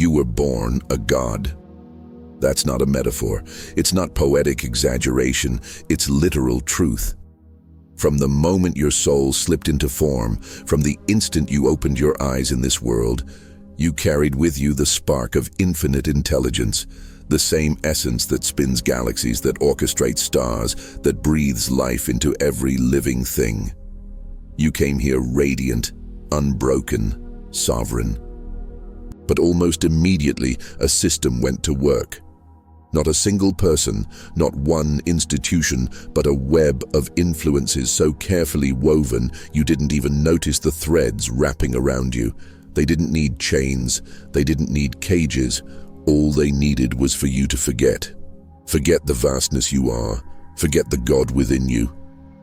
You were born a god. That's not a metaphor. It's not poetic exaggeration. It's literal truth. From the moment your soul slipped into form, from the instant you opened your eyes in this world, you carried with you the spark of infinite intelligence, the same essence that spins galaxies, that orchestrates stars, that breathes life into every living thing. You came here radiant, unbroken, sovereign. But almost immediately, a system went to work. Not a single person, not one institution, but a web of influences so carefully woven you didn't even notice the threads wrapping around you. They didn't need chains, they didn't need cages. All they needed was for you to forget. Forget the vastness you are, forget the God within you,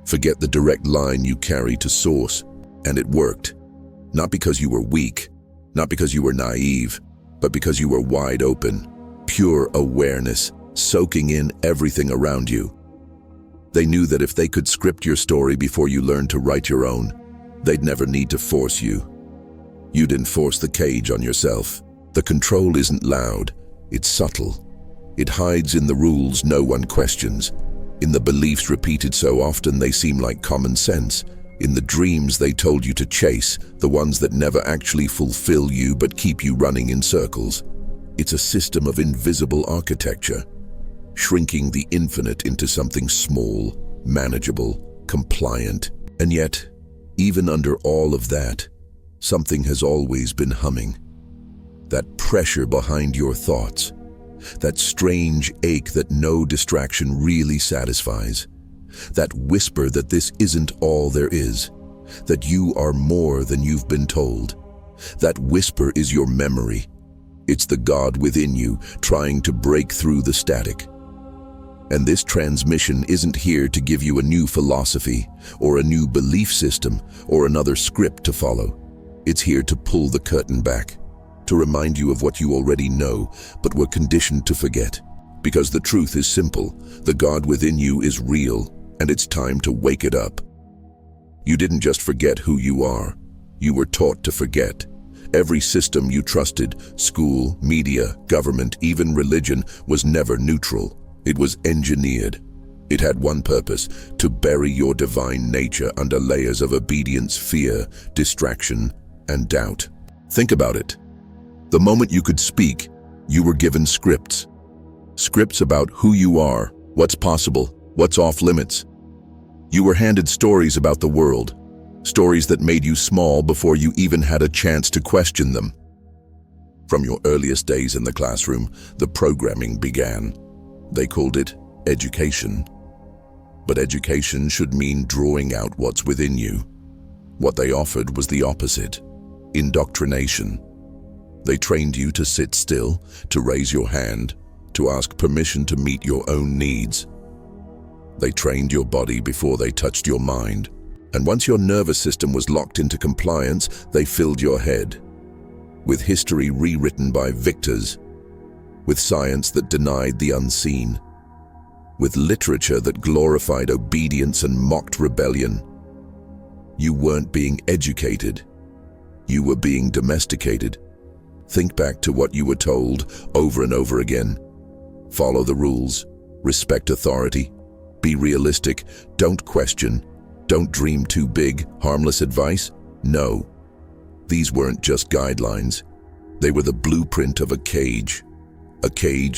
forget the direct line you carry to source. And it worked. Not because you were weak, not because you were naive, but because you were wide open. Pure awareness, soaking in everything around you. They knew that if they could script your story before you learned to write your own, they'd never need to force you. You'd enforce the cage on yourself. The control isn't loud, it's subtle. It hides in the rules no one questions, in the beliefs repeated so often they seem like common sense, in the dreams they told you to chase, the ones that never actually fulfill you but keep you running in circles. It's a system of invisible architecture, shrinking the infinite into something small, manageable, compliant. And yet, even under all of that, something has always been humming. That pressure behind your thoughts, that strange ache that no distraction really satisfies, that whisper that this isn't all there is, that you are more than you've been told. That whisper is your memory. It's the God within you trying to break through the static. And this transmission isn't here to give you a new philosophy or a new belief system or another script to follow. It's here to pull the curtain back, to remind you of what you already know but were conditioned to forget. Because the truth is simple, the God within you is real, and it's time to wake it up. You didn't just forget who you are, you were taught to forget. Every system you trusted, school, media, government, even religion, was never neutral. It was engineered. It had one purpose: to bury your divine nature under layers of obedience, fear, distraction, and doubt. Think about it. The moment you could speak, you were given scripts. Scripts about who you are, what's possible, what's off limits. You were handed stories about the world, stories that made you small before you even had a chance to question them. From your earliest days in the classroom, the programming began. They called it education. But education should mean drawing out what's within you. What they offered was the opposite: indoctrination. They trained you to sit still, to raise your hand, to ask permission to meet your own needs. They trained your body before they touched your mind. And once your nervous system was locked into compliance, they filled your head with history rewritten by victors, with science that denied the unseen, with literature that glorified obedience and mocked rebellion. You weren't being educated, you were being domesticated. Think back to what you were told over and over again. Follow the rules, respect authority, be realistic, don't question, don't dream too big. Harmless advice? No. These weren't just guidelines. They were the blueprint of a cage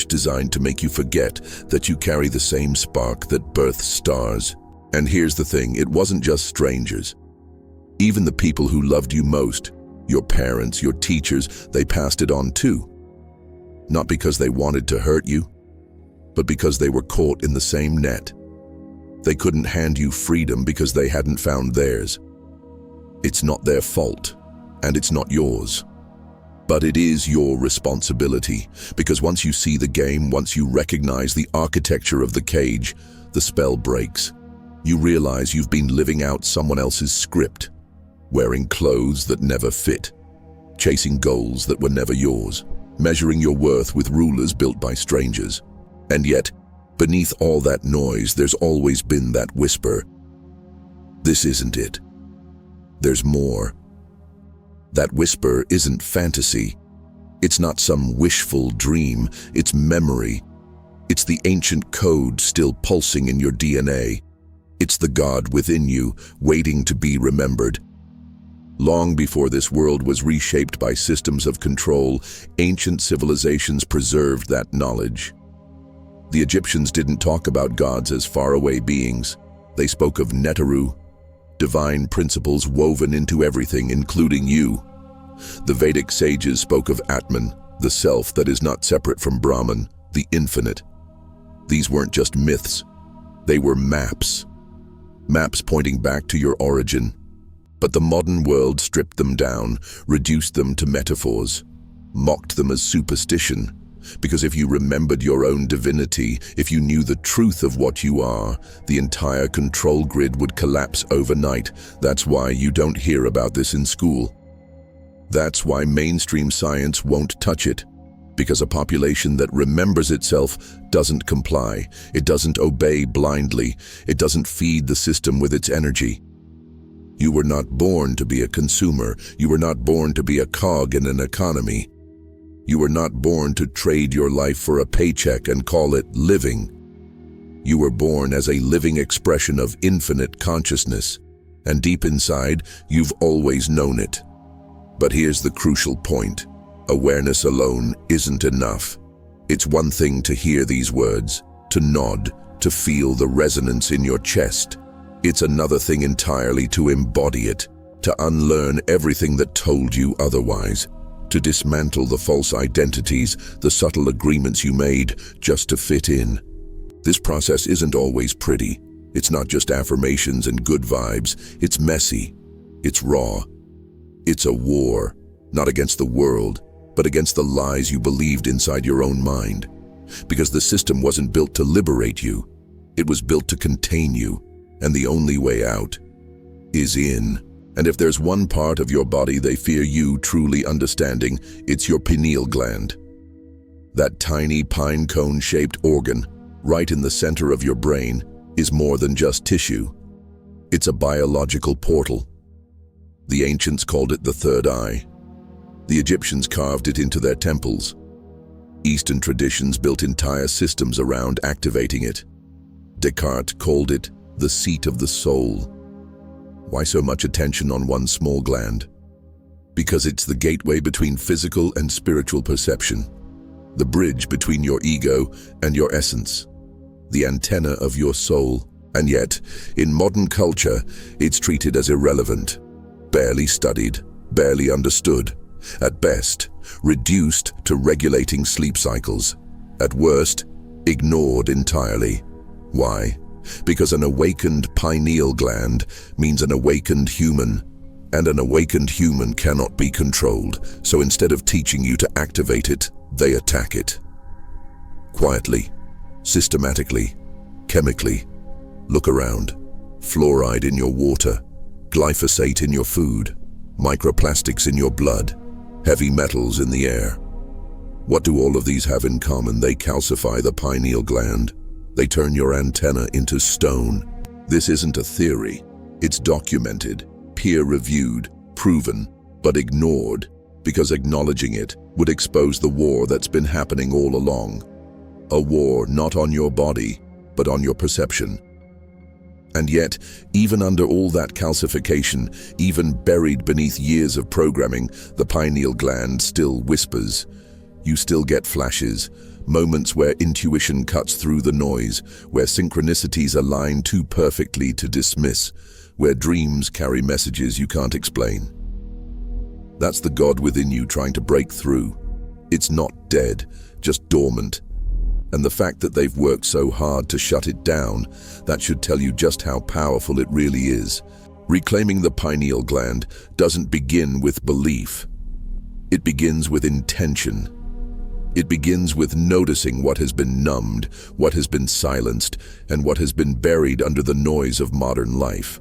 designed to make you forget that you carry the same spark that births stars. And here's the thing, it wasn't just strangers. Even the people who loved you most, your parents, your teachers, they passed it on too. Not because they wanted to hurt you, but because they were caught in the same net. They couldn't hand you freedom because they hadn't found theirs. It's not their fault, and it's not yours. But it is your responsibility, because once you see the game, once you recognize the architecture of the cage, the spell breaks. You realize you've been living out someone else's script, wearing clothes that never fit, chasing goals that were never yours, measuring your worth with rulers built by strangers. And yet, beneath all that noise, there's always been that whisper. This isn't it. There's more. That whisper isn't fantasy. It's not some wishful dream, it's memory. It's the ancient code still pulsing in your DNA. It's the God within you, waiting to be remembered. Long before this world was reshaped by systems of control, ancient civilizations preserved that knowledge. The Egyptians didn't talk about gods as faraway beings. They spoke of Neteru, divine principles woven into everything, including you. The Vedic sages spoke of Atman, the self that is not separate from Brahman, the infinite. These weren't just myths. They were maps. Maps pointing back to your origin. But the modern world stripped them down, reduced them to metaphors, mocked them as superstition. Because if you remembered your own divinity, if you knew the truth of what you are, the entire control grid would collapse overnight. That's why you don't hear about this in school. That's why mainstream science won't touch it. Because a population that remembers itself doesn't comply. It doesn't obey blindly. It doesn't feed the system with its energy. You were not born to be a consumer. You were not born to be a cog in an economy. You were not born to trade your life for a paycheck and call it living. You were born as a living expression of infinite consciousness, and deep inside, you've always known it. But here's the crucial point. Awareness alone isn't enough. It's one thing to hear these words, to nod, to feel the resonance in your chest. It's another thing entirely to embody it, to unlearn everything that told you otherwise. To dismantle the false identities, the subtle agreements you made just to fit in. This process isn't always pretty. It's not just affirmations and good vibes. It's messy. It's raw. It's a war, not against the world, but against the lies you believed inside your own mind. Because the system wasn't built to liberate you. It was built to contain you, and the only way out is in. And if there's one part of your body they fear you truly understanding, it's your pineal gland. That tiny pine cone-shaped organ, right in the center of your brain, is more than just tissue. It's a biological portal. The ancients called it the third eye. The Egyptians carved it into their temples. Eastern traditions built entire systems around activating it. Descartes called it the seat of the soul. Why so much attention on one small gland? Because it's the gateway between physical and spiritual perception, the bridge between your ego and your essence, the antenna of your soul. And yet, in modern culture, it's treated as irrelevant, barely studied, barely understood. At best, reduced to regulating sleep cycles. At worst, ignored entirely. Why? Because an awakened pineal gland means an awakened human, and an awakened human cannot be controlled. So instead of teaching you to activate it, they attack it. Quietly, systematically, chemically. Look around. Fluoride in your water, glyphosate in your food, microplastics in your blood, heavy metals in the air. What do all of these have in common? They calcify the pineal gland. They turn your antenna into stone. This isn't a theory. It's documented, peer-reviewed, proven, but ignored, because acknowledging it would expose the war that's been happening all along. A war not on your body, but on your perception. And yet, even under all that calcification, even buried beneath years of programming, the pineal gland still whispers. You still get flashes, moments where intuition cuts through the noise, where synchronicities align too perfectly to dismiss, where dreams carry messages you can't explain. That's the God within you trying to break through. It's not dead, just dormant. And the fact that they've worked so hard to shut it down, that should tell you just how powerful it really is. Reclaiming the pineal gland doesn't begin with belief. It begins with intention. It begins with noticing what has been numbed, what has been silenced, and what has been buried under the noise of modern life.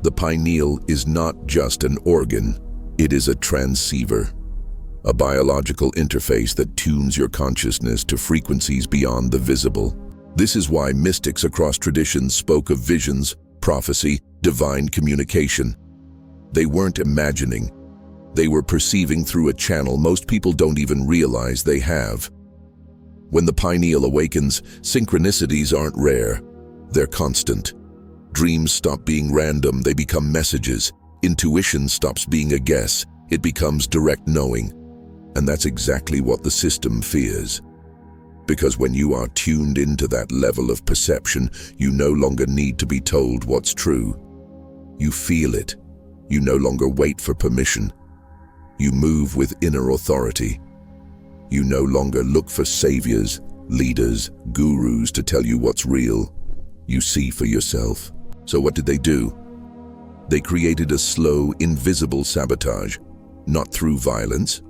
The pineal is not just an organ, it is a transceiver. A biological interface that tunes your consciousness to frequencies beyond the visible. This is why mystics across traditions spoke of visions, prophecy, divine communication. They weren't imagining. They were perceiving through a channel most people don't even realize they have. When the pineal awakens, synchronicities aren't rare. They're constant. Dreams stop being random, they become messages. Intuition stops being a guess, it becomes direct knowing. And that's exactly what the system fears. Because when you are tuned into that level of perception, you no longer need to be told what's true. You feel it. You no longer wait for permission. You move with inner authority. You no longer look for saviors, leaders, gurus to tell you what's real. You see for yourself. So what did they do? They created a slow, invisible sabotage, not through violence,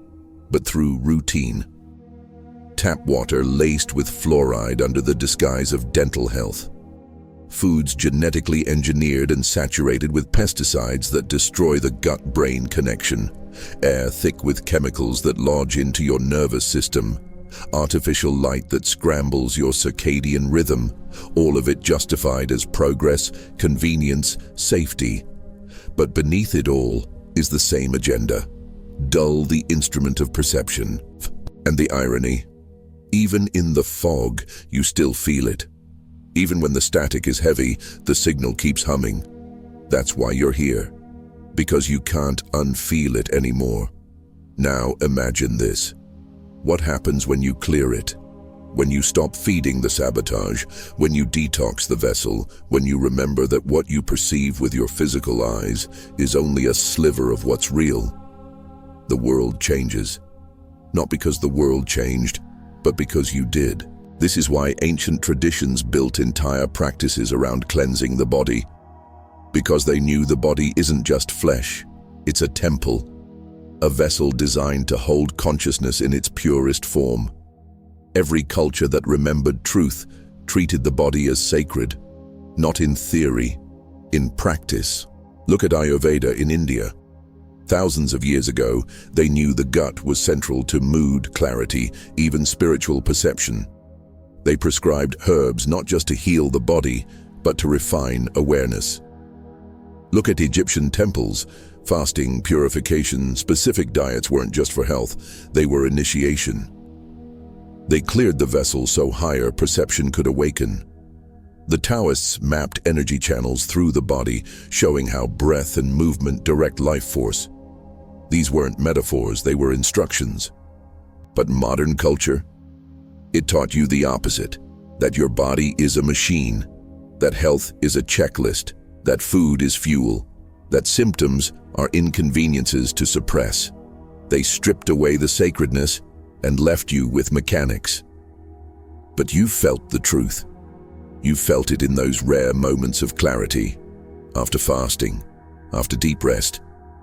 but through routine. Tap water laced with fluoride under the disguise of dental health. Foods genetically engineered and saturated with pesticides that destroy the gut-brain connection. Air thick with chemicals that lodge into your nervous system. Artificial light that scrambles your circadian rhythm. All of it justified as progress, convenience, safety. But beneath it all is the same agenda. Dull the instrument of perception. And the irony, even in the fog, you still feel it. Even when the static is heavy, the signal keeps humming. That's why you're here. Because you can't unfeel it anymore. Now imagine this. What happens when you clear it? When you stop feeding the sabotage, when you detox the vessel, when you remember that what you perceive with your physical eyes is only a sliver of what's real. The world changes. Not because the world changed, but because you did. This is why ancient traditions built entire practices around cleansing the body. Because they knew the body isn't just flesh, it's a temple, a vessel designed to hold consciousness in its purest form. Every culture that remembered truth treated the body as sacred, not in theory, in practice. Look at Ayurveda in India. Thousands of years ago, they knew the gut was central to mood, clarity, even spiritual perception. They prescribed herbs not just to heal the body, but to refine awareness. Look at Egyptian temples. Fasting, purification, specific diets weren't just for health, they were initiation. They cleared the vessel so higher perception could awaken. The Taoists mapped energy channels through the body, showing how breath and movement direct life force. These weren't metaphors, they were instructions. But modern culture? It taught you the opposite, that your body is a machine, that health is a checklist, that food is fuel, that symptoms are inconveniences to suppress. They stripped away the sacredness and left you with mechanics. But you felt the truth. You felt it in those rare moments of clarity, after fasting, after deep rest,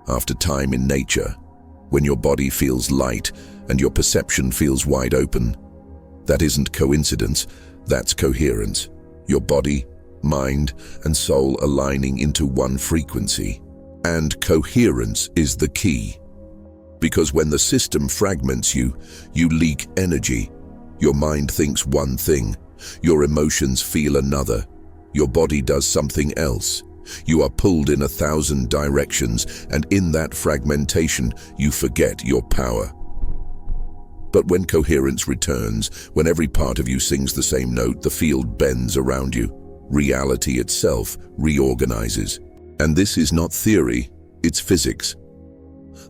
after time in nature, when your body feels light and your perception feels wide open. That isn't coincidence, that's coherence. Your body, mind, and soul aligning into one frequency. And coherence is the key. Because when the system fragments you, you leak energy. Your mind thinks one thing, your emotions feel another, your body does something else. You are pulled in 1,000 directions, and in that fragmentation, you forget your power. But when coherence returns, when every part of you sings the same note, the field bends around you. Reality itself reorganizes. And this is not theory, it's physics.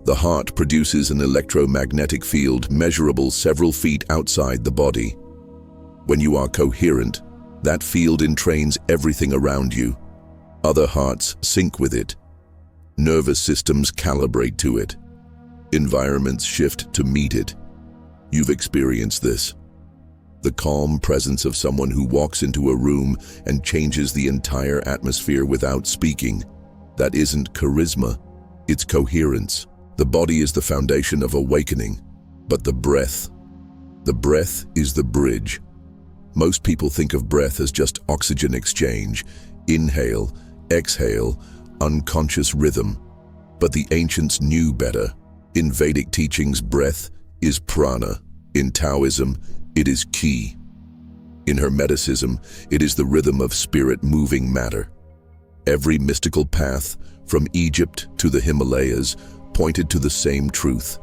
The heart produces an electromagnetic field measurable several feet outside the body. When you are coherent, that field entrains everything around you. Other hearts sync with it. Nervous systems calibrate to it. Environments shift to meet it. You've experienced this. The calm presence of someone who walks into a room and changes the entire atmosphere without speaking. That isn't charisma, it's coherence. The body is the foundation of awakening, but the breath is the bridge. Most people think of breath as just oxygen exchange, inhale, exhale, unconscious rhythm. But the ancients knew better. In Vedic teachings, breath is prana. In Taoism, it is ki. In Hermeticism, it is the rhythm of spirit moving matter. Every mystical path, from Egypt to the Himalayas, pointed to the same truth.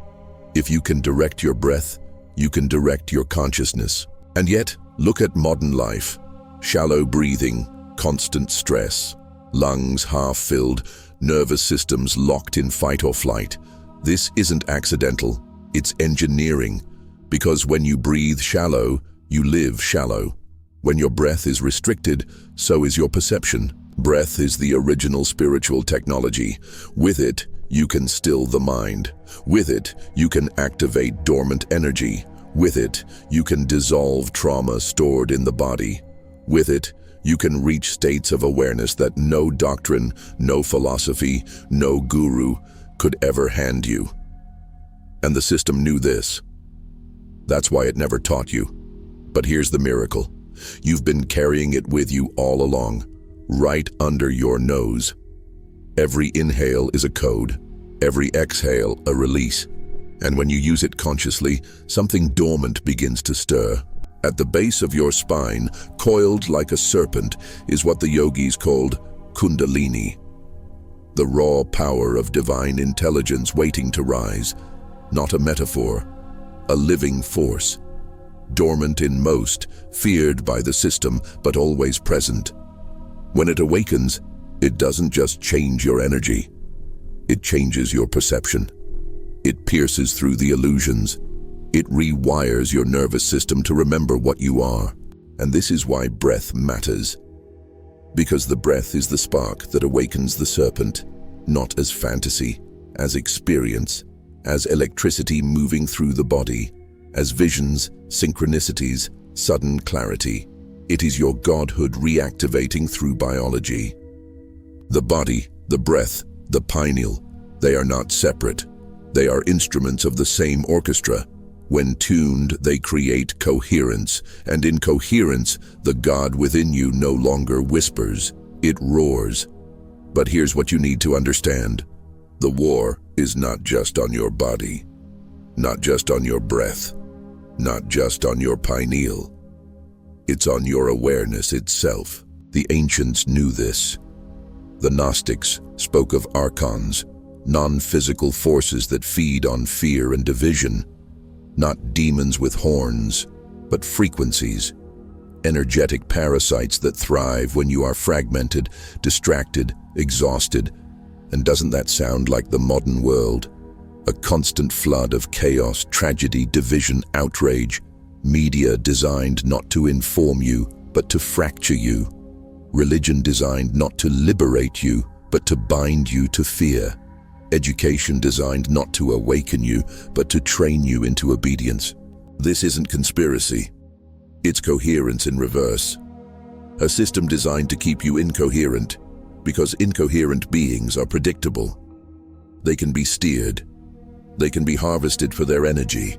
If you can direct your breath, you can direct your consciousness. And yet, look at modern life. Shallow breathing, constant stress, lungs half-filled, nervous systems locked in fight or flight. This isn't accidental, it's engineering. Because when you breathe shallow, you live shallow. When your breath is restricted, so is your perception. Breath is the original spiritual technology. With it, you can still the mind. With it, you can activate dormant energy. With it, you can dissolve trauma stored in the body. With it, you can reach states of awareness that no doctrine, no philosophy, no guru could ever hand you. And the system knew this. That's why it never taught you. But here's the miracle. You've been carrying it with you all along, right under your nose. Every inhale is a code, every exhale a release. And when you use it consciously, something dormant begins to stir. At the base of your spine, coiled like a serpent, is what the yogis called Kundalini. The raw power of divine intelligence waiting to rise. Not a metaphor, a living force. Dormant in most, feared by the system, but always present. When it awakens, it doesn't just change your energy. It changes your perception. It pierces through the illusions. It rewires your nervous system to remember what you are. And this is why breath matters. Because the breath is the spark that awakens the serpent, not as fantasy, as experience, as electricity moving through the body, as visions, synchronicities, sudden clarity. It is your godhood reactivating through biology. The body, the breath, the pineal, they are not separate. They are instruments of the same orchestra. When tuned, they create coherence, and in coherence, the God within you no longer whispers, it roars. But here's what you need to understand. The war is not just on your body, not just on your breath, not just on your pineal. It's on your awareness itself. The ancients knew this. The Gnostics spoke of archons, non-physical forces that feed on fear and division. Not demons with horns, but frequencies, energetic parasites that thrive when you are fragmented, distracted, exhausted. And doesn't that sound like the modern world? A constant flood of chaos, tragedy, division, outrage. Media designed not to inform you, but to fracture you. Religion designed not to liberate you, but to bind you to fear. Education designed not to awaken you, but to train you into obedience. This isn't conspiracy. It's coherence in reverse. A system designed to keep you incoherent, because incoherent beings are predictable. They can be steered. They can be harvested for their energy.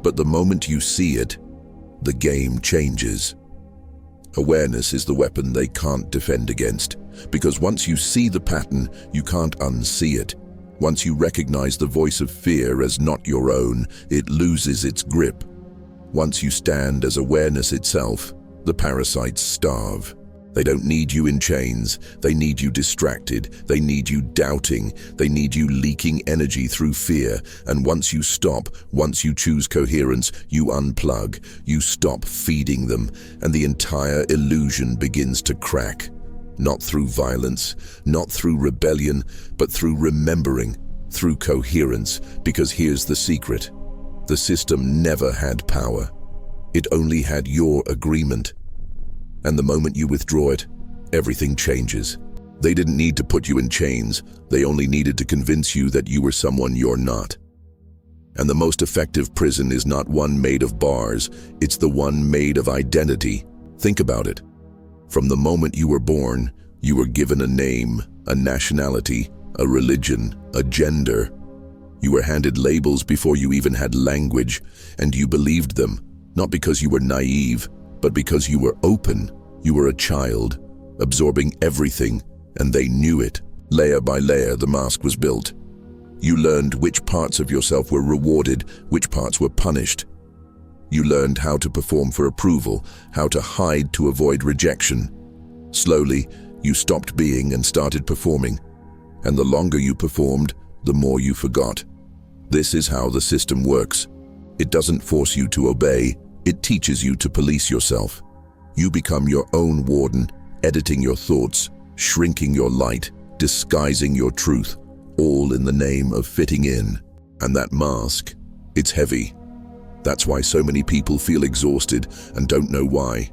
But the moment you see it, the game changes. Awareness is the weapon they can't defend against, because once you see the pattern, you can't unsee it. Once you recognize the voice of fear as not your own, it loses its grip. Once you stand as awareness itself, the parasites starve. They don't need you in chains. They need you distracted. They need you doubting. They need you leaking energy through fear. And once you stop, once you choose coherence, you unplug. You stop feeding them, and the entire illusion begins to crack. Not through violence, not through rebellion, but through remembering, through coherence. Because here's the secret. The system never had power. It only had your agreement. And the moment you withdraw it, everything changes. They didn't need to put you in chains. They only needed to convince you that you were someone you're not. And the most effective prison is not one made of bars. It's the one made of identity. Think about it. From the moment you were born, you were given a name, a nationality, a religion, a gender. You were handed labels before you even had language, and you believed them, not because you were naive, but because you were open. You were a child, absorbing everything, and they knew it. Layer by layer, the mask was built. You learned which parts of yourself were rewarded, which parts were punished. You learned how to perform for approval, how to hide to avoid rejection. Slowly, you stopped being and started performing. And the longer you performed, the more you forgot. This is how the system works. It doesn't force you to obey, it teaches you to police yourself. You become your own warden, editing your thoughts, shrinking your light, disguising your truth, all in the name of fitting in. And that mask, it's heavy. That's why so many people feel exhausted and don't know why.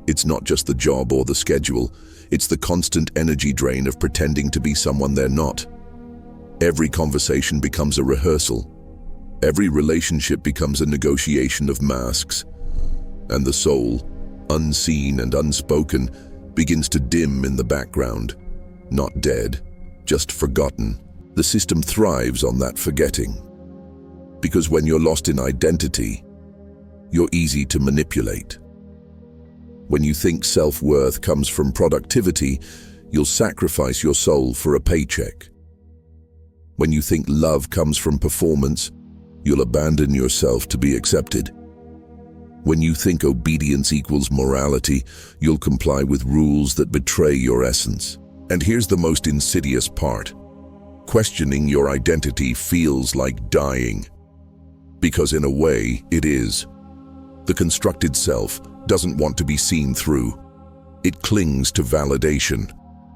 It's not just the job or the schedule, it's the constant energy drain of pretending to be someone they're not. Every conversation becomes a rehearsal. Every relationship becomes a negotiation of masks. And the soul, unseen and unspoken, begins to dim in the background. Not dead, just forgotten. The system thrives on that forgetting. Because when you're lost in identity, you're easy to manipulate. When you think self-worth comes from productivity, you'll sacrifice your soul for a paycheck. When you think love comes from performance, you'll abandon yourself to be accepted. When you think obedience equals morality, you'll comply with rules that betray your essence. And here's the most insidious part. Questioning your identity feels like dying. Because in a way, it is. The constructed self doesn't want to be seen through. It clings to validation.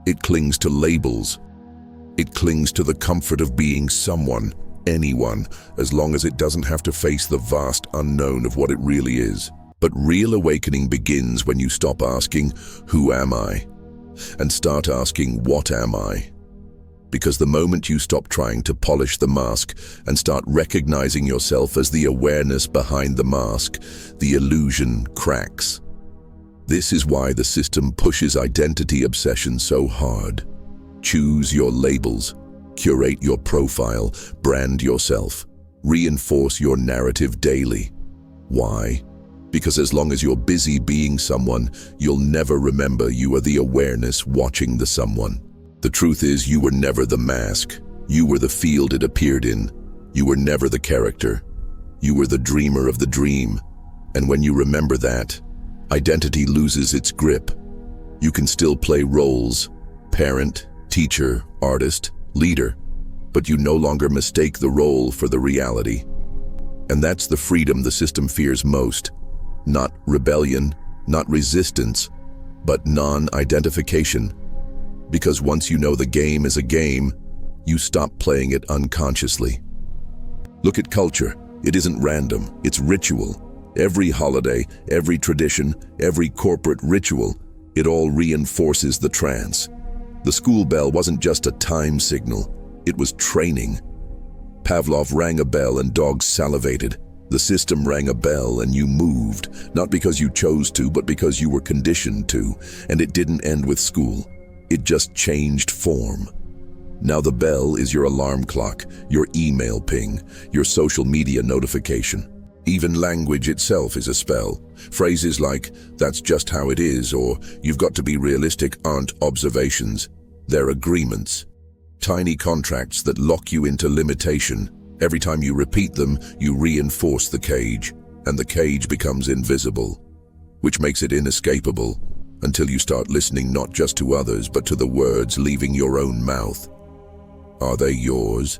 It clings to labels. It clings to the comfort of being someone, anyone, as long as it doesn't have to face the vast unknown of what it really is. But real awakening begins when you stop asking, "Who am I?" and start asking, "What am I?" Because the moment you stop trying to polish the mask and start recognizing yourself as the awareness behind the mask, the illusion cracks. This is why the system pushes identity obsession so hard. Choose your labels, curate your profile, brand yourself, reinforce your narrative daily. Why? Because as long as you're busy being someone, you'll never remember you are the awareness watching the someone. The truth is, you were never the mask. You were the field it appeared in. You were never the character. You were the dreamer of the dream. And when you remember that, identity loses its grip. You can still play roles: parent, teacher, artist, leader, but you no longer mistake the role for the reality. And that's the freedom the system fears most. Not rebellion, not resistance, but non-identification. Because once you know the game is a game, you stop playing it unconsciously. Look at culture. It isn't random, it's ritual. Every holiday, every tradition, every corporate ritual, it all reinforces the trance. The school bell wasn't just a time signal, it was training. Pavlov rang a bell and dogs salivated. The system rang a bell and you moved, not because you chose to, but because you were conditioned to. And it didn't end with school. It just changed form. Now the bell is your alarm clock, your email ping, your social media notification. Even language itself is a spell. Phrases like, "That's just how it is," or "You've got to be realistic," aren't observations. They're agreements. Tiny contracts that lock you into limitation. Every time you repeat them, you reinforce the cage, and the cage becomes invisible, which makes it inescapable. Until you start listening not just to others, but to the words leaving your own mouth. Are they yours?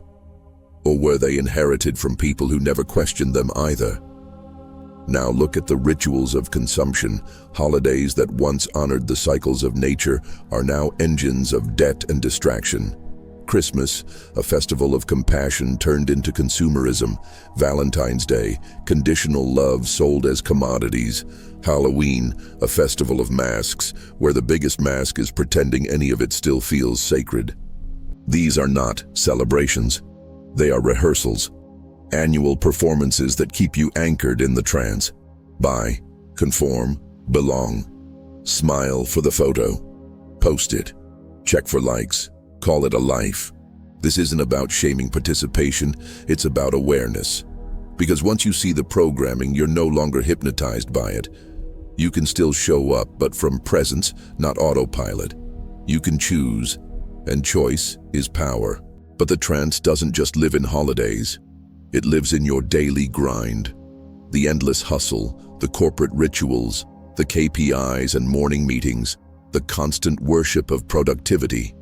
Or were they inherited from people who never questioned them either? Now look at the rituals of consumption. Holidays that once honored the cycles of nature are now engines of debt and distraction. Christmas, a festival of compassion turned into consumerism. Valentine's Day, conditional love sold as commodities. Halloween, a festival of masks, where the biggest mask is pretending any of it still feels sacred. These are not celebrations. They are rehearsals. Annual performances that keep you anchored in the trance. Buy, conform, belong. Smile for the photo. Post it. Check for likes. Call it a life. This isn't about shaming participation, it's about awareness. Because once you see the programming, you're no longer hypnotized by it. You can still show up, but from presence, not autopilot. You can choose, and choice is power. But the trance doesn't just live in holidays. It lives in your daily grind. The endless hustle, the corporate rituals, the KPIs and morning meetings, the constant worship of productivity.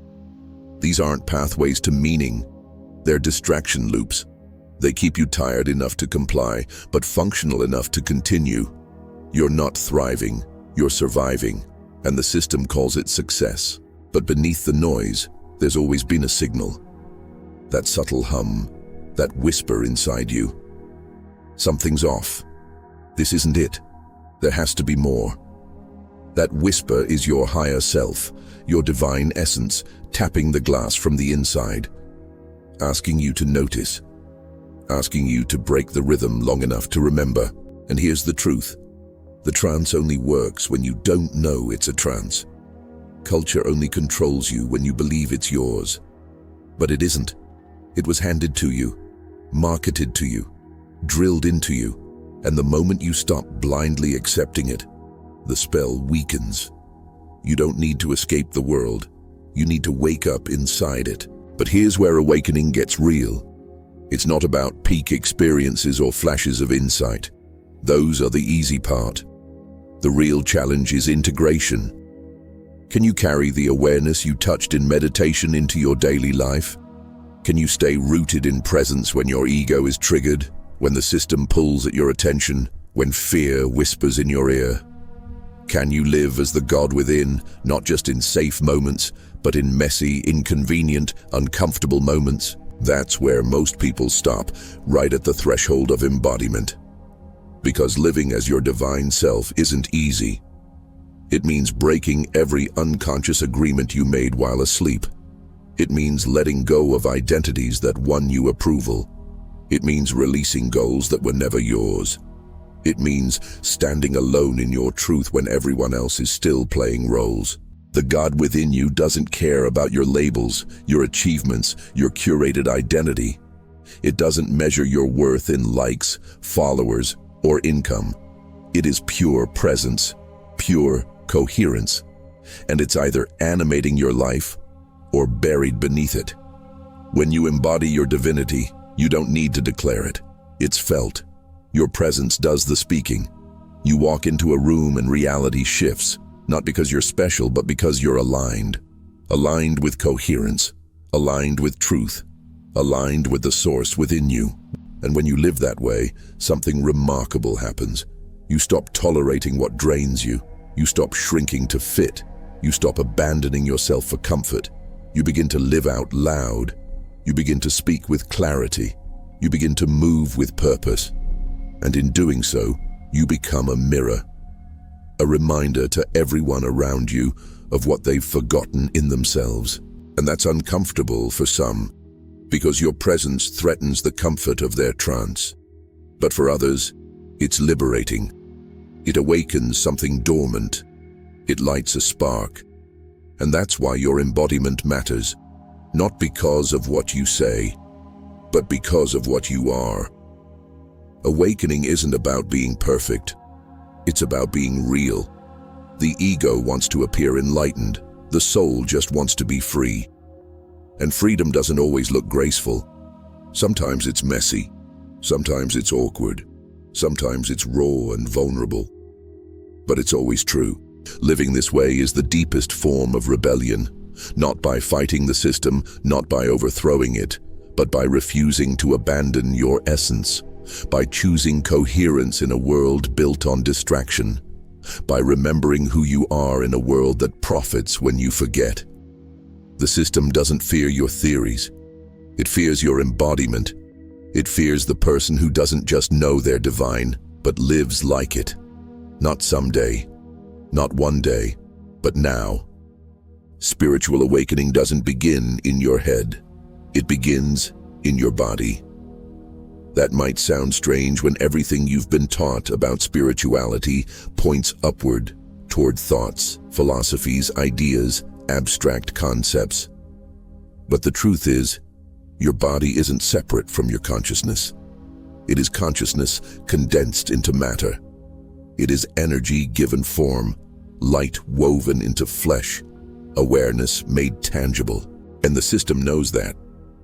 These aren't pathways to meaning. They're distraction loops. They keep you tired enough to comply, but functional enough to continue. You're not thriving, you're surviving, and the system calls it success. But beneath the noise, there's always been a signal. That subtle hum, that whisper inside you. Something's off. This isn't it. There has to be more. That whisper is your higher self, your divine essence, tapping the glass from the inside, asking you to notice, asking you to break the rhythm long enough to remember. And here's the truth. The trance only works when you don't know it's a trance. Culture only controls you when you believe it's yours. But it isn't. It was handed to you, marketed to you, drilled into you, and the moment you stop blindly accepting it, the spell weakens. You don't need to escape the world. You need to wake up inside it. But here's where awakening gets real. It's not about peak experiences or flashes of insight. Those are the easy part. The real challenge is integration. Can you carry the awareness you touched in meditation into your daily life? Can you stay rooted in presence when your ego is triggered, when the system pulls at your attention, when fear whispers in your ear? Can you live as the God within, not just in safe moments, but in messy, inconvenient, uncomfortable moments? That's where most people stop, right at the threshold of embodiment. Because living as your divine self isn't easy. It means breaking every unconscious agreement you made while asleep. It means letting go of identities that won you approval. It means releasing goals that were never yours. It means standing alone in your truth when everyone else is still playing roles. The God within you doesn't care about your labels, your achievements, your curated identity. It doesn't measure your worth in likes, followers, or income. It is pure presence, pure coherence, and it's either animating your life or buried beneath it. When you embody your divinity, you don't need to declare it. It's felt. Your presence does the speaking. You walk into a room and reality shifts, not because you're special, but because you're aligned. Aligned with coherence, aligned with truth, aligned with the source within you. And when you live that way, something remarkable happens. You stop tolerating what drains you. You stop shrinking to fit. You stop abandoning yourself for comfort. You begin to live out loud. You begin to speak with clarity. You begin to move with purpose. And in doing so, you become a mirror. A reminder to everyone around you of what they've forgotten in themselves. And that's uncomfortable for some, because your presence threatens the comfort of their trance. But for others, it's liberating. It awakens something dormant. It lights a spark. And that's why your embodiment matters, not because of what you say, but because of what you are. Awakening isn't about being perfect. It's about being real. The ego wants to appear enlightened. The soul just wants to be free. And freedom doesn't always look graceful. Sometimes it's messy. Sometimes it's awkward. Sometimes it's raw and vulnerable. But it's always true. Living this way is the deepest form of rebellion, not by fighting the system, not by overthrowing it, but by refusing to abandon your essence, by choosing coherence in a world built on distraction, by remembering who you are in a world that profits when you forget. The system doesn't fear your theories. It fears your embodiment. It fears the person who doesn't just know they're divine, but lives like it. Not someday, not one day, but now. Spiritual awakening doesn't begin in your head. It begins in your body. That might sound strange when everything you've been taught about spirituality points upward toward thoughts, philosophies, ideas, abstract concepts. But the truth is, your body isn't separate from your consciousness. It is consciousness condensed into matter. It is energy given form, light woven into flesh, awareness made tangible. And the system knows that.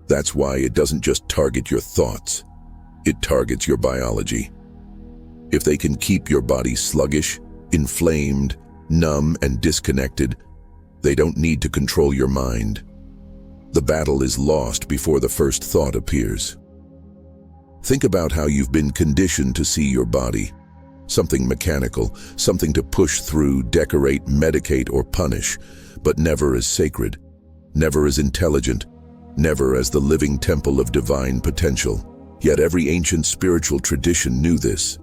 That's why it doesn't just target your thoughts. It targets your biology. If they can keep your body sluggish, inflamed, numb, and disconnected, they don't need to control your mind. The battle is lost before the first thought appears. Think about how you've been conditioned to see your body. Something mechanical, something to push through, decorate, medicate, or punish, but never as sacred, never as intelligent, never as the living temple of divine potential. Yet every ancient spiritual tradition knew this.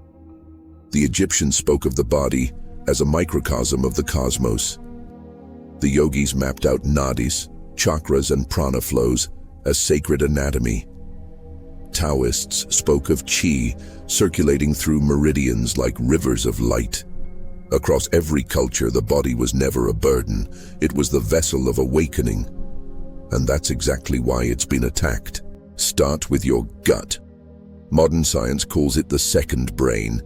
The Egyptians spoke of the body as a microcosm of the cosmos. The yogis mapped out nadis, chakras, and prana flows as sacred anatomy. Taoists spoke of qi circulating through meridians like rivers of light. Across every culture, the body was never a burden. It was the vessel of awakening. And that's exactly why it's been attacked. Start with your gut. Modern science calls it the second brain.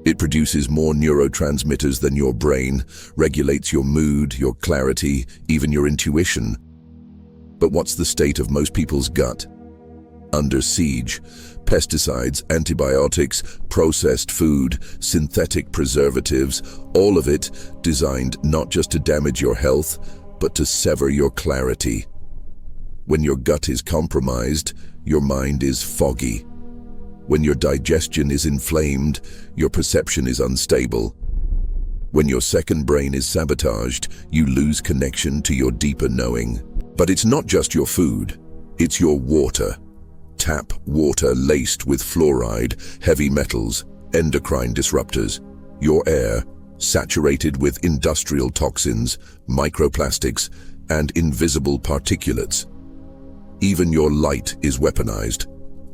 It produces more neurotransmitters than your brain, regulates your mood, your clarity, even your intuition. But what's the state of most people's gut? Under siege. Pesticides, antibiotics, processed food, synthetic preservatives, all of it designed not just to damage your health, but to sever your clarity. When your gut is compromised, your mind is foggy. When your digestion is inflamed, your perception is unstable. When your second brain is sabotaged, you lose connection to your deeper knowing. But it's not just your food, it's your water. Tap water laced with fluoride, heavy metals, endocrine disruptors. Your air, saturated with industrial toxins, microplastics, and invisible particulates. Even your light is weaponized.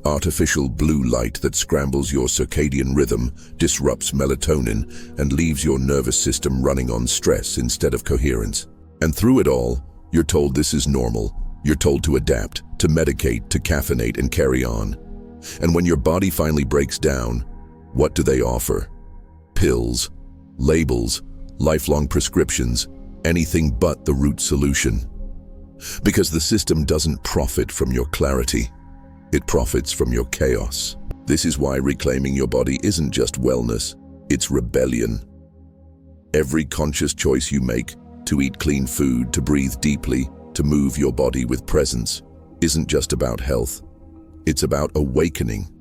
Artificial blue light that scrambles your circadian rhythm, disrupts melatonin, and leaves your nervous system running on stress instead of coherence. And through it all, you're told this is normal. You're told to adapt, to medicate, to caffeinate, and carry on. And when your body finally breaks down, what do they offer? Pills, labels, lifelong prescriptions, anything but the root solution. Because the system doesn't profit from your clarity. It profits from your chaos. This is why reclaiming your body isn't just wellness, it's rebellion. Every conscious choice you make, to eat clean food, to breathe deeply, to move your body with presence, isn't just about health. It's about awakening.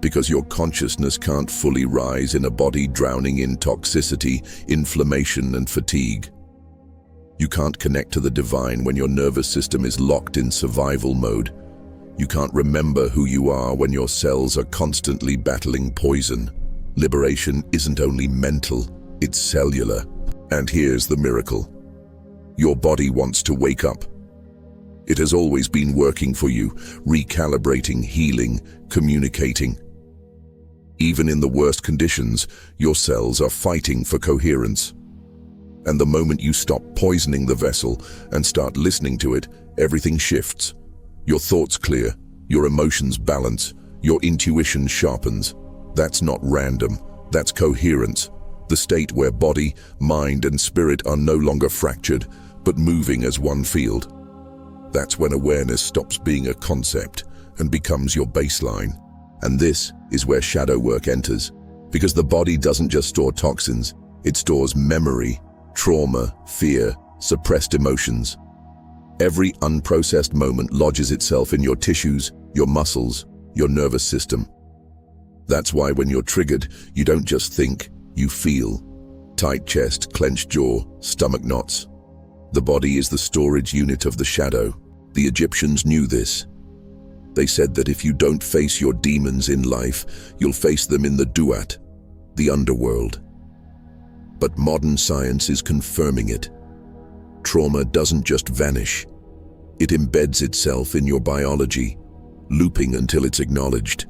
Because your consciousness can't fully rise in a body drowning in toxicity, inflammation, and fatigue. You can't connect to the divine when your nervous system is locked in survival mode. You can't remember who you are when your cells are constantly battling poison. Liberation isn't only mental, it's cellular. And here's the miracle. Your body wants to wake up. It has always been working for you, recalibrating, healing, communicating. Even in the worst conditions, your cells are fighting for coherence. And the moment you stop poisoning the vessel and start listening to it, everything shifts. Your thoughts clear, your emotions balance, your intuition sharpens. That's not random, that's coherence. The state where body, mind, and spirit are no longer fractured, but moving as one field. That's when awareness stops being a concept and becomes your baseline. And this is where shadow work enters. Because the body doesn't just store toxins, it stores memory, trauma, fear, suppressed emotions. Every unprocessed moment lodges itself in your tissues, your muscles, your nervous system. That's why when you're triggered, you don't just think, you feel. Tight chest, clenched jaw, stomach knots. The body is the storage unit of the shadow. The Egyptians knew this. They said that if you don't face your demons in life, you'll face them in the duat, the underworld. But modern science is confirming it. Trauma doesn't just vanish. It embeds itself in your biology, looping until it's acknowledged.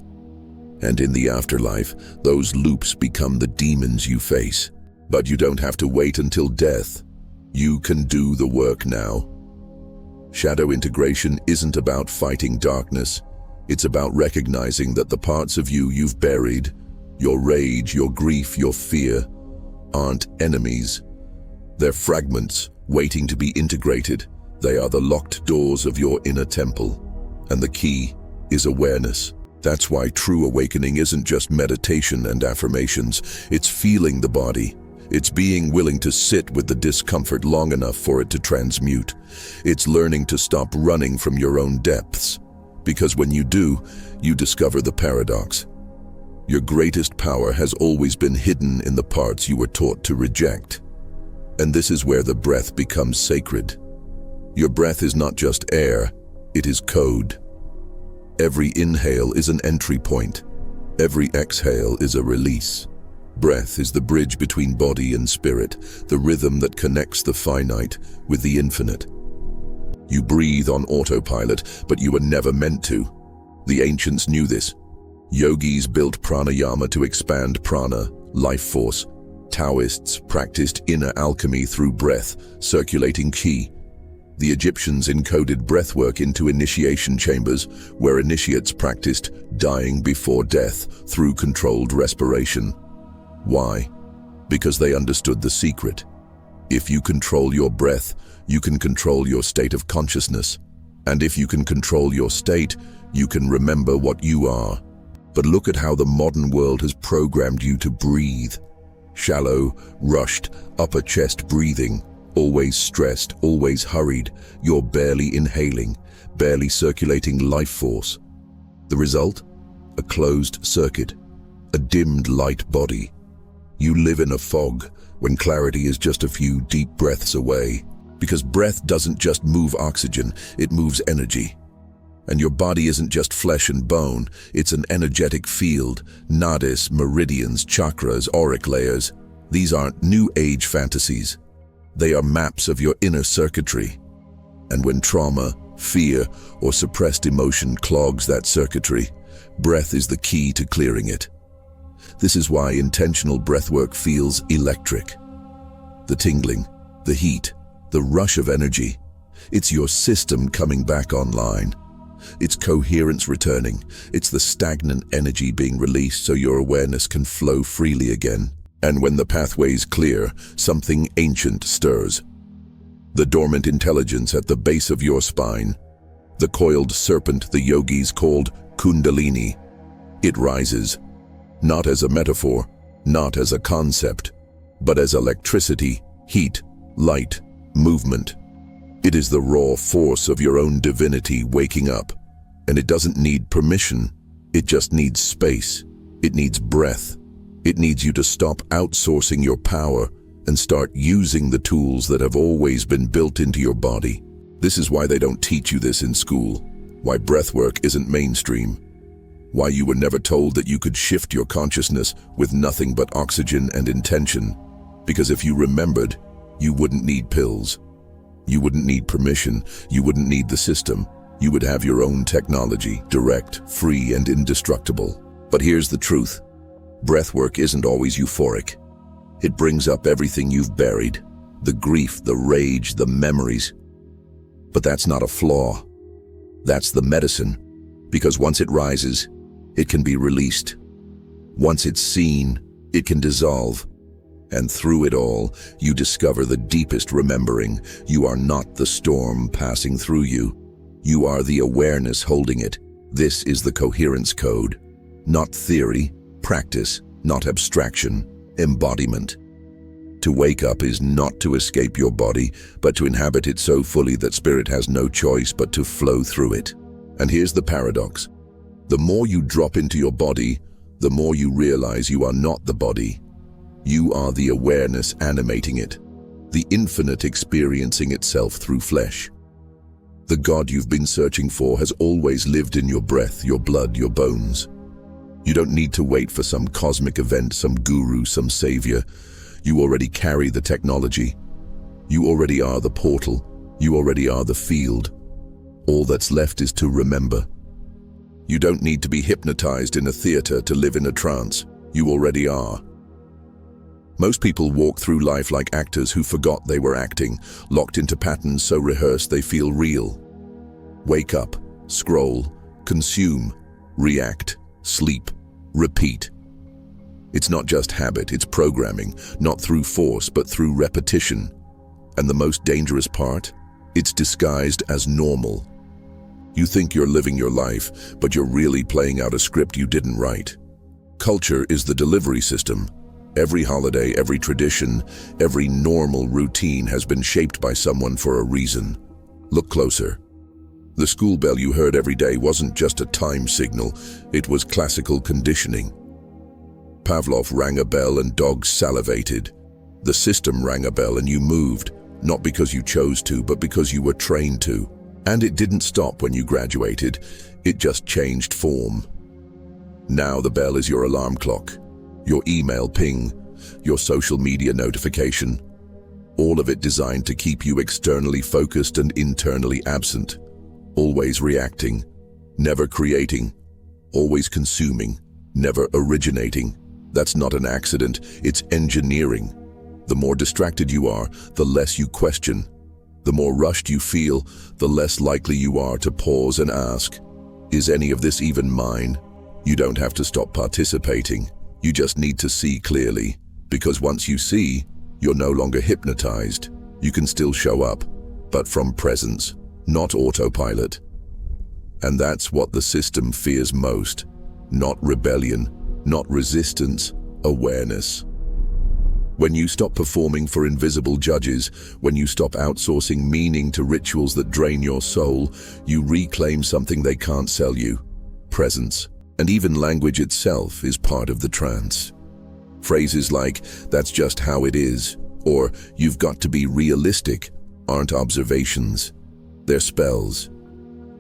And in the afterlife, those loops become the demons you face. But you don't have to wait until death. You can do the work now. Shadow integration isn't about fighting darkness. It's about recognizing that the parts of you you've buried, your rage, your grief, your fear, aren't enemies. They're fragments waiting to be integrated. They are the locked doors of your inner temple. And the key is awareness. That's why true awakening isn't just meditation and affirmations. It's feeling the body, It's being willing to sit with the discomfort long enough for it to transmute. It's learning to stop running from your own depths. Because when you do, you discover the paradox. Your greatest power has always been hidden in the parts you were taught to reject. And this is where the breath becomes sacred. Your breath is not just air, it is code. Every inhale is an entry point. Every exhale is a release. Breath is the bridge between body and spirit, the rhythm that connects the finite with the infinite. You breathe on autopilot, but you were never meant to. The ancients knew this. Yogis built pranayama to expand prana, life force. Taoists practiced inner alchemy through breath, circulating qi. The Egyptians encoded breathwork into initiation chambers, where initiates practiced dying before death through controlled respiration. Why? Because they understood the secret. If you control your breath, you can control your state of consciousness. And if you can control your state, you can remember what you are. But look at how the modern world has programmed you to breathe. Shallow, rushed, upper chest breathing, always stressed, always hurried. You're barely inhaling, barely circulating life force. The result? A closed circuit, a dimmed light body. You live in a fog when clarity is just a few deep breaths away. Because breath doesn't just move oxygen, it moves energy. And your body isn't just flesh and bone, it's an energetic field. Nadis, meridians, chakras, auric layers. These aren't new age fantasies. They are maps of your inner circuitry. And when trauma, fear, or suppressed emotion clogs that circuitry, breath is the key to clearing it. This is why intentional breathwork feels electric. The tingling, the heat, the rush of energy. It's your system coming back online. It's coherence returning. It's the stagnant energy being released so your awareness can flow freely again. And when the pathway's clear, something ancient stirs. The dormant intelligence at the base of your spine. The coiled serpent the yogis called Kundalini. It rises, not as a metaphor, not as a concept, but as electricity, heat, light, movement. It is the raw force of your own divinity waking up. And it doesn't need permission. It just needs space. It needs breath. It needs you to stop outsourcing your power and start using the tools that have always been built into your body. This is why they don't teach you this in school. Why breathwork isn't mainstream. Why you were never told that you could shift your consciousness with nothing but oxygen and intention. Because if you remembered, you wouldn't need pills. You wouldn't need permission. You wouldn't need the system. You would have your own technology, direct, free, and indestructible. But here's the truth. Breathwork isn't always euphoric. It brings up everything you've buried. The grief, the rage, the memories. But that's not a flaw. That's the medicine. Because once it rises, it can be released. Once it's seen, it can dissolve. And through it all, you discover the deepest remembering. You are not the storm passing through you. You are the awareness holding it. This is the coherence code. Not theory, practice, not abstraction, embodiment. To wake up is not to escape your body, but to inhabit it so fully that spirit has no choice but to flow through it. And here's the paradox. The more you drop into your body, the more you realize you are not the body. You are the awareness animating it, the infinite experiencing itself through flesh. The God you've been searching for has always lived in your breath, your blood, your bones. You don't need to wait for some cosmic event, some guru, some savior. You already carry the technology. You already are the portal. You already are the field. All that's left is to remember. You don't need to be hypnotized in a theater to live in a trance. You already are. Most people walk through life like actors who forgot they were acting, locked into patterns so rehearsed they feel real. Wake up, scroll, consume, react, sleep, repeat. It's not just habit, it's programming, not through force but through repetition. And the most dangerous part? It's disguised as normal. You think you're living your life, but you're really playing out a script you didn't write. Culture is the delivery system. Every holiday, every tradition, every normal routine has been shaped by someone for a reason. Look closer. The school bell you heard every day wasn't just a time signal, it was classical conditioning. Pavlov rang a bell and dogs salivated. The system rang a bell and you moved, not because you chose to, but because you were trained to. And it didn't stop when you graduated, it just changed form. Now the bell is your alarm clock, your email ping, your social media notification, all of it designed to keep you externally focused and internally absent, always reacting, never creating, always consuming, never originating. That's not an accident, it's engineering. The more distracted you are, the less you question. The more rushed you feel, the less likely you are to pause and ask, is any of this even mine? You don't have to stop participating. You just need to see clearly. Because once you see, you're no longer hypnotized. You can still show up, but from presence, not autopilot. And that's what the system fears most. Not rebellion, not resistance, awareness. When you stop performing for invisible judges, when you stop outsourcing meaning to rituals that drain your soul, you reclaim something they can't sell you: presence. And even language itself is part of the trance. Phrases like, "that's just how it is," or "you've got to be realistic," aren't observations. They're spells.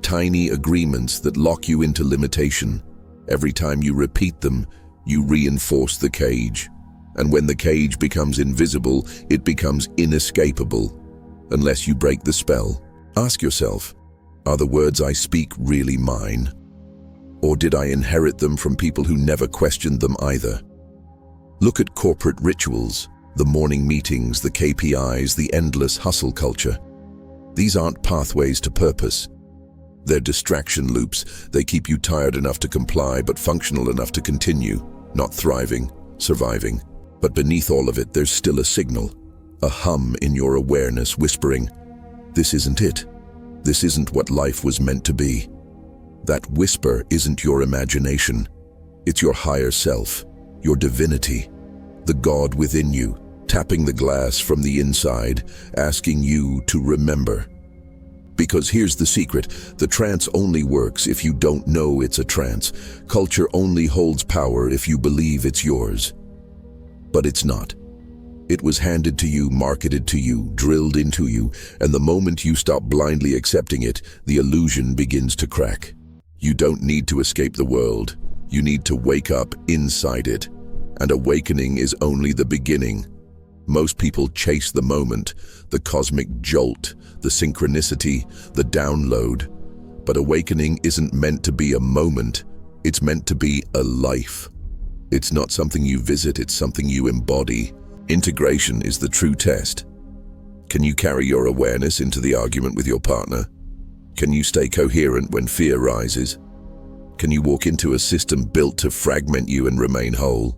Tiny agreements that lock you into limitation. Every time you repeat them, you reinforce the cage. And when the cage becomes invisible, it becomes inescapable, unless you break the spell. Ask yourself, are the words I speak really mine? Or did I inherit them from people who never questioned them either? Look at corporate rituals, the morning meetings, the KPIs, the endless hustle culture. These aren't pathways to purpose. They're distraction loops. They keep you tired enough to comply, but functional enough to continue, not thriving, surviving. But beneath all of it, there's still a signal, a hum in your awareness whispering, "This isn't it. This isn't what life was meant to be." That whisper isn't your imagination. It's your higher self, your divinity, the God within you, tapping the glass from the inside, asking you to remember. Because here's the secret, the trance only works if you don't know it's a trance. Culture only holds power if you believe it's yours. But it's not. It was handed to you, marketed to you, drilled into you, and the moment you stop blindly accepting it, the illusion begins to crack. You don't need to escape the world. You need to wake up inside it. And awakening is only the beginning. Most people chase the moment, the cosmic jolt, the synchronicity, the download. But awakening isn't meant to be a moment. It's meant to be a life. It's not something you visit, it's something you embody. Integration is the true test. Can you carry your awareness into the argument with your partner? Can you stay coherent when fear rises? Can you walk into a system built to fragment you and remain whole?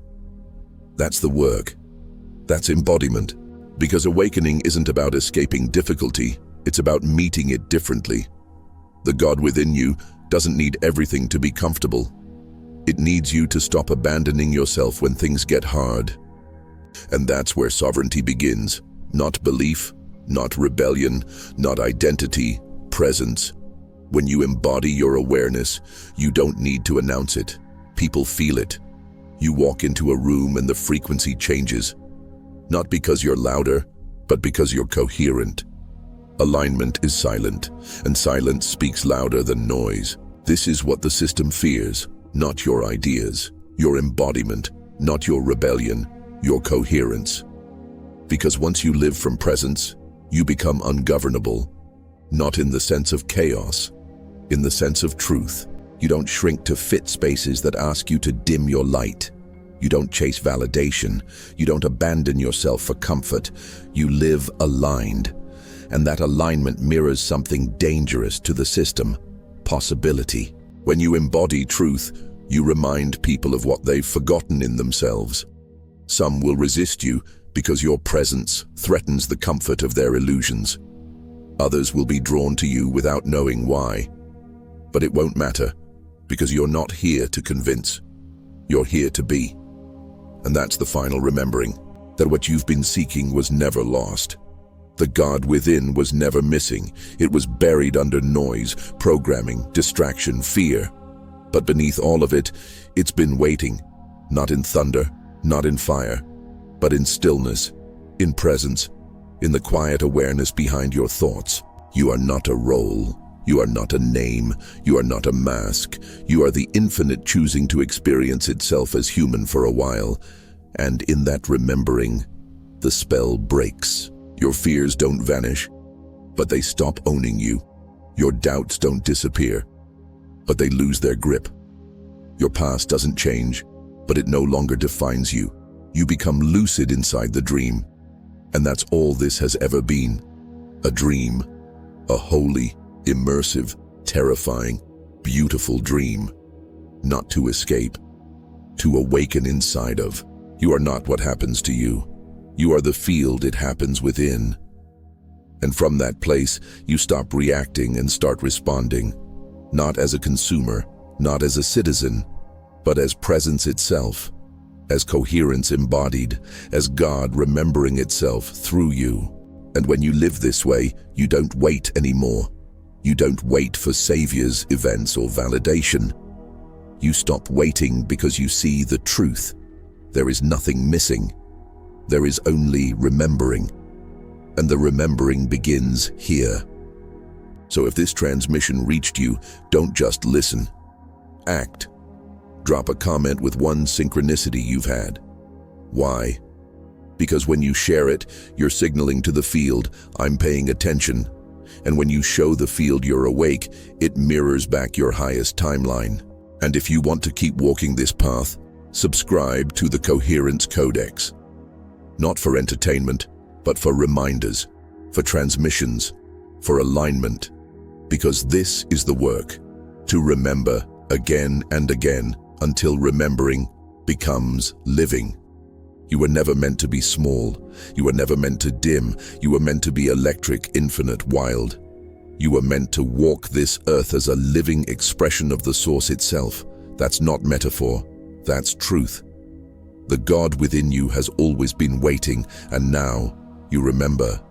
That's the work. That's embodiment. Because awakening isn't about escaping difficulty, it's about meeting it differently. The God within you doesn't need everything to be comfortable. It needs you to stop abandoning yourself when things get hard. And that's where sovereignty begins. Not belief, not rebellion, not identity, presence. When you embody your awareness, you don't need to announce it. People feel it. You walk into a room and the frequency changes. Not because you're louder, but because you're coherent. Alignment is silent, and silence speaks louder than noise. This is what the system fears. Not your ideas, your embodiment, not your rebellion, your coherence. Because once you live from presence, you become ungovernable, not in the sense of chaos, in the sense of truth. You don't shrink to fit spaces that ask you to dim your light. You don't chase validation. You don't abandon yourself for comfort. You live aligned. And that alignment mirrors something dangerous to the system: possibility. When you embody truth, you remind people of what they've forgotten in themselves. Some will resist you because your presence threatens the comfort of their illusions. Others will be drawn to you without knowing why. But it won't matter, because you're not here to convince. You're here to be. And that's the final remembering, that what you've been seeking was never lost. The God within was never missing. It was buried under noise, programming, distraction, fear. But beneath all of it, it's been waiting, not in thunder, not in fire, but in stillness, in presence, in the quiet awareness behind your thoughts. You are not a role. You are not a name. You are not a mask. You are the infinite choosing to experience itself as human for a while. And in that remembering, the spell breaks. Your fears don't vanish, but they stop owning you. Your doubts don't disappear, but they lose their grip. Your past doesn't change, but it no longer defines you. You become lucid inside the dream. And that's all this has ever been. A dream. A holy, immersive, terrifying, beautiful dream. Not to escape, to awaken inside of. You are not what happens to you. You are the field it happens within. And from that place, you stop reacting and start responding. Not as a consumer, not as a citizen, but as presence itself, as coherence embodied, as God remembering itself through you. And when you live this way, you don't wait anymore. You don't wait for saviors, events, or validation. You stop waiting because you see the truth. There is nothing missing. There is only remembering. And the remembering begins here. So if this transmission reached you, don't just listen. Act. Drop a comment with one synchronicity you've had. Why? Because when you share it, you're signaling to the field, I'm paying attention. And when you show the field you're awake, it mirrors back your highest timeline. And if you want to keep walking this path, subscribe to the Coherence Codex. Not for entertainment, but for reminders, for transmissions, for alignment. Because this is the work, to remember again and again until remembering becomes living. You were never meant to be small. You were never meant to dim. You were meant to be electric, infinite, wild. You were meant to walk this earth as a living expression of the source itself. That's not metaphor. That's truth. The God within you has always been waiting, and now you remember